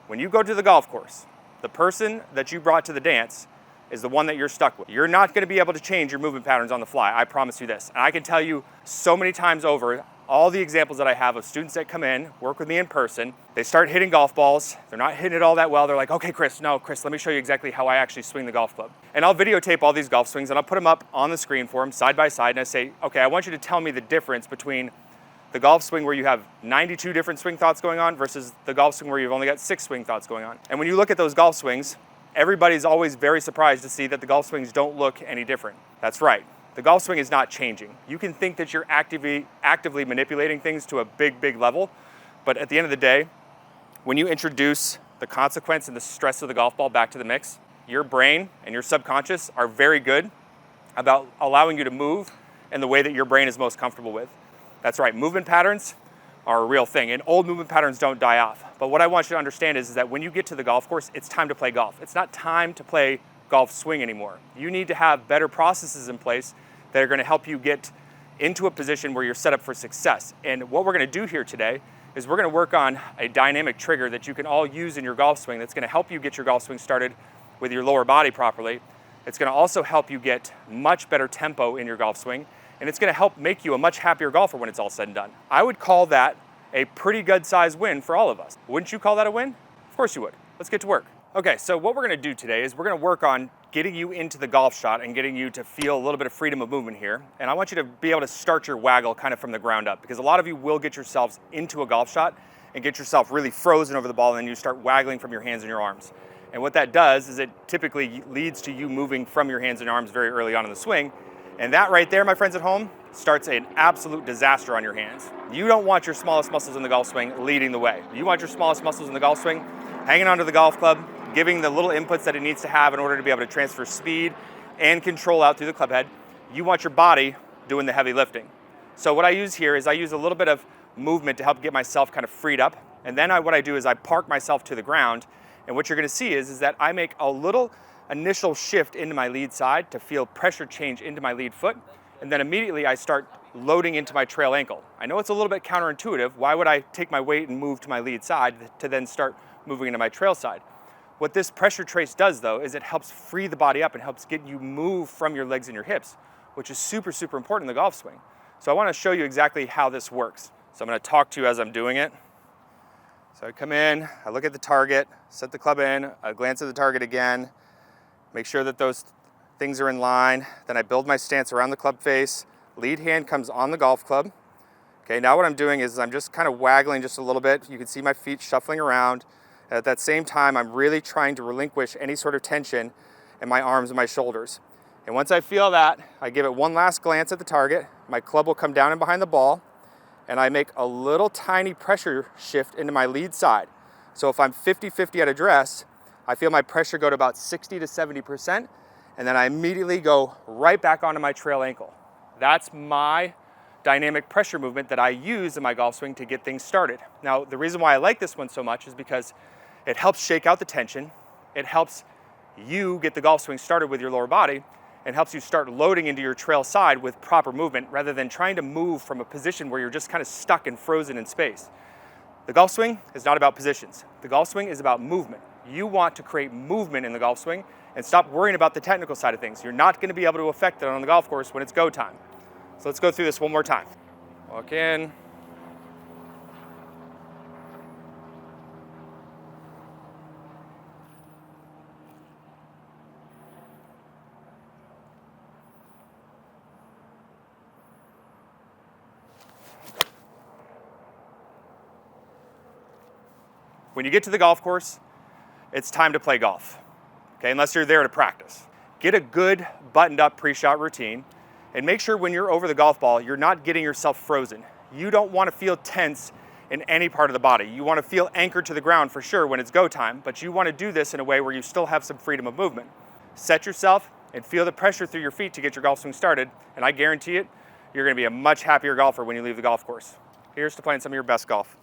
When you go to the golf course, the person that you brought to the dance is the one that you're stuck with. You're not gonna be able to change your movement patterns on the fly, I promise you this. And I can tell you so many times over, all the examples that I have of students that come in, work with me in person, they start hitting golf balls, they're not hitting it all that well, they're like, okay, Chris, let me show you exactly how I actually swing the golf club. And I'll videotape all these golf swings and I'll put them up on the screen for them side by side, and I say, okay, I want you to tell me the difference between the golf swing where you have 92 different swing thoughts going on versus the golf swing where you've only got 6 swing thoughts going on. And when you look at those golf swings, everybody's always very surprised to see that the golf swings don't look any different. That's right. The golf swing is not changing. You can think that you're actively manipulating things to a big level, but at the end of the day, when you introduce the consequence and the stress of the golf ball back to the mix, your brain and your subconscious are very good about allowing you to move in the way that your brain is most comfortable with. That's right, movement patterns are a real thing, and old movement patterns don't die off. But what I want you to understand is that when you get to the golf course, it's time to play golf. It's not time to play golf swing anymore. You need to have better processes in place that are gonna help you get into a position where you're set up for success. And what we're gonna do here today is we're gonna work on a dynamic trigger that you can all use in your golf swing that's gonna help you get your golf swing started with your lower body properly. It's gonna also help you get much better tempo in your golf swing, and it's gonna help make you a much happier golfer when it's all said and done. I would call that a pretty good sized win for all of us. Wouldn't you call that a win? Of course you would. Let's get to work. Okay, so what we're gonna do today is we're gonna work on getting you into the golf shot and getting you to feel a little bit of freedom of movement here. And I want you to be able to start your waggle kind of from the ground up, because a lot of you will get yourselves into a golf shot and get yourself really frozen over the ball, and then you start waggling from your hands and your arms. And what that does is it typically leads to you moving from your hands and arms very early on in the swing. And that right there, my friends at home, starts an absolute disaster on your hands. You don't want your smallest muscles in the golf swing leading the way. You want your smallest muscles in the golf swing hanging onto the golf club, giving the little inputs that it needs to have in order to be able to transfer speed and control out through the club head. You want your body doing the heavy lifting. So what I use here is I use a little bit of movement to help get myself kind of freed up. And then what I do is I park myself to the ground. And what you're gonna see is that I make a little initial shift into my lead side to feel pressure change into my lead foot. And then immediately I start loading into my trail ankle. I know it's a little bit counterintuitive. Why would I take my weight and move to my lead side to then start moving into my trail side? What this pressure trace does though is it helps free the body up and helps get you move from your legs and your hips, which is super important in the golf swing. So I wanna show you exactly how this works. So I'm gonna talk to you as I'm doing it. So I come in, I look at the target, set the club in, I glance at the target again, make sure that those things are in line. Then I build my stance around the club face. Lead hand comes on the golf club. Okay, now what I'm doing is I'm just kind of waggling just a little bit. You can see my feet shuffling around. At that same time, I'm really trying to relinquish any sort of tension in my arms and my shoulders. And once I feel that, I give it one last glance at the target. My club will come down and behind the ball, and I make a little tiny pressure shift into my lead side. So if I'm 50-50 at address, I feel my pressure go to about 60 to 70%, and then I immediately go right back onto my trail ankle. That's my dynamic pressure movement that I use in my golf swing to get things started. Now, the reason why I like this one so much is because it helps shake out the tension, it helps you get the golf swing started with your lower body, and helps you start loading into your trail side with proper movement rather than trying to move from a position where you're just kind of stuck and frozen in space. The golf swing is not about positions. The golf swing is about movement. You want to create movement in the golf swing and stop worrying about the technical side of things. You're not going to be able to affect it on the golf course when it's go time. So let's go through this one more time. Walk in. When you get to the golf course, it's time to play golf, okay, unless you're there to practice. Get a good buttoned up pre-shot routine and make sure when you're over the golf ball, you're not getting yourself frozen. You don't want to feel tense in any part of the body. You want to feel anchored to the ground for sure when it's go time, but you want to do this in a way where you still have some freedom of movement. Set yourself and feel the pressure through your feet to get your golf swing started, and I guarantee it, you're going to be a much happier golfer when you leave the golf course. Here's to playing some of your best golf.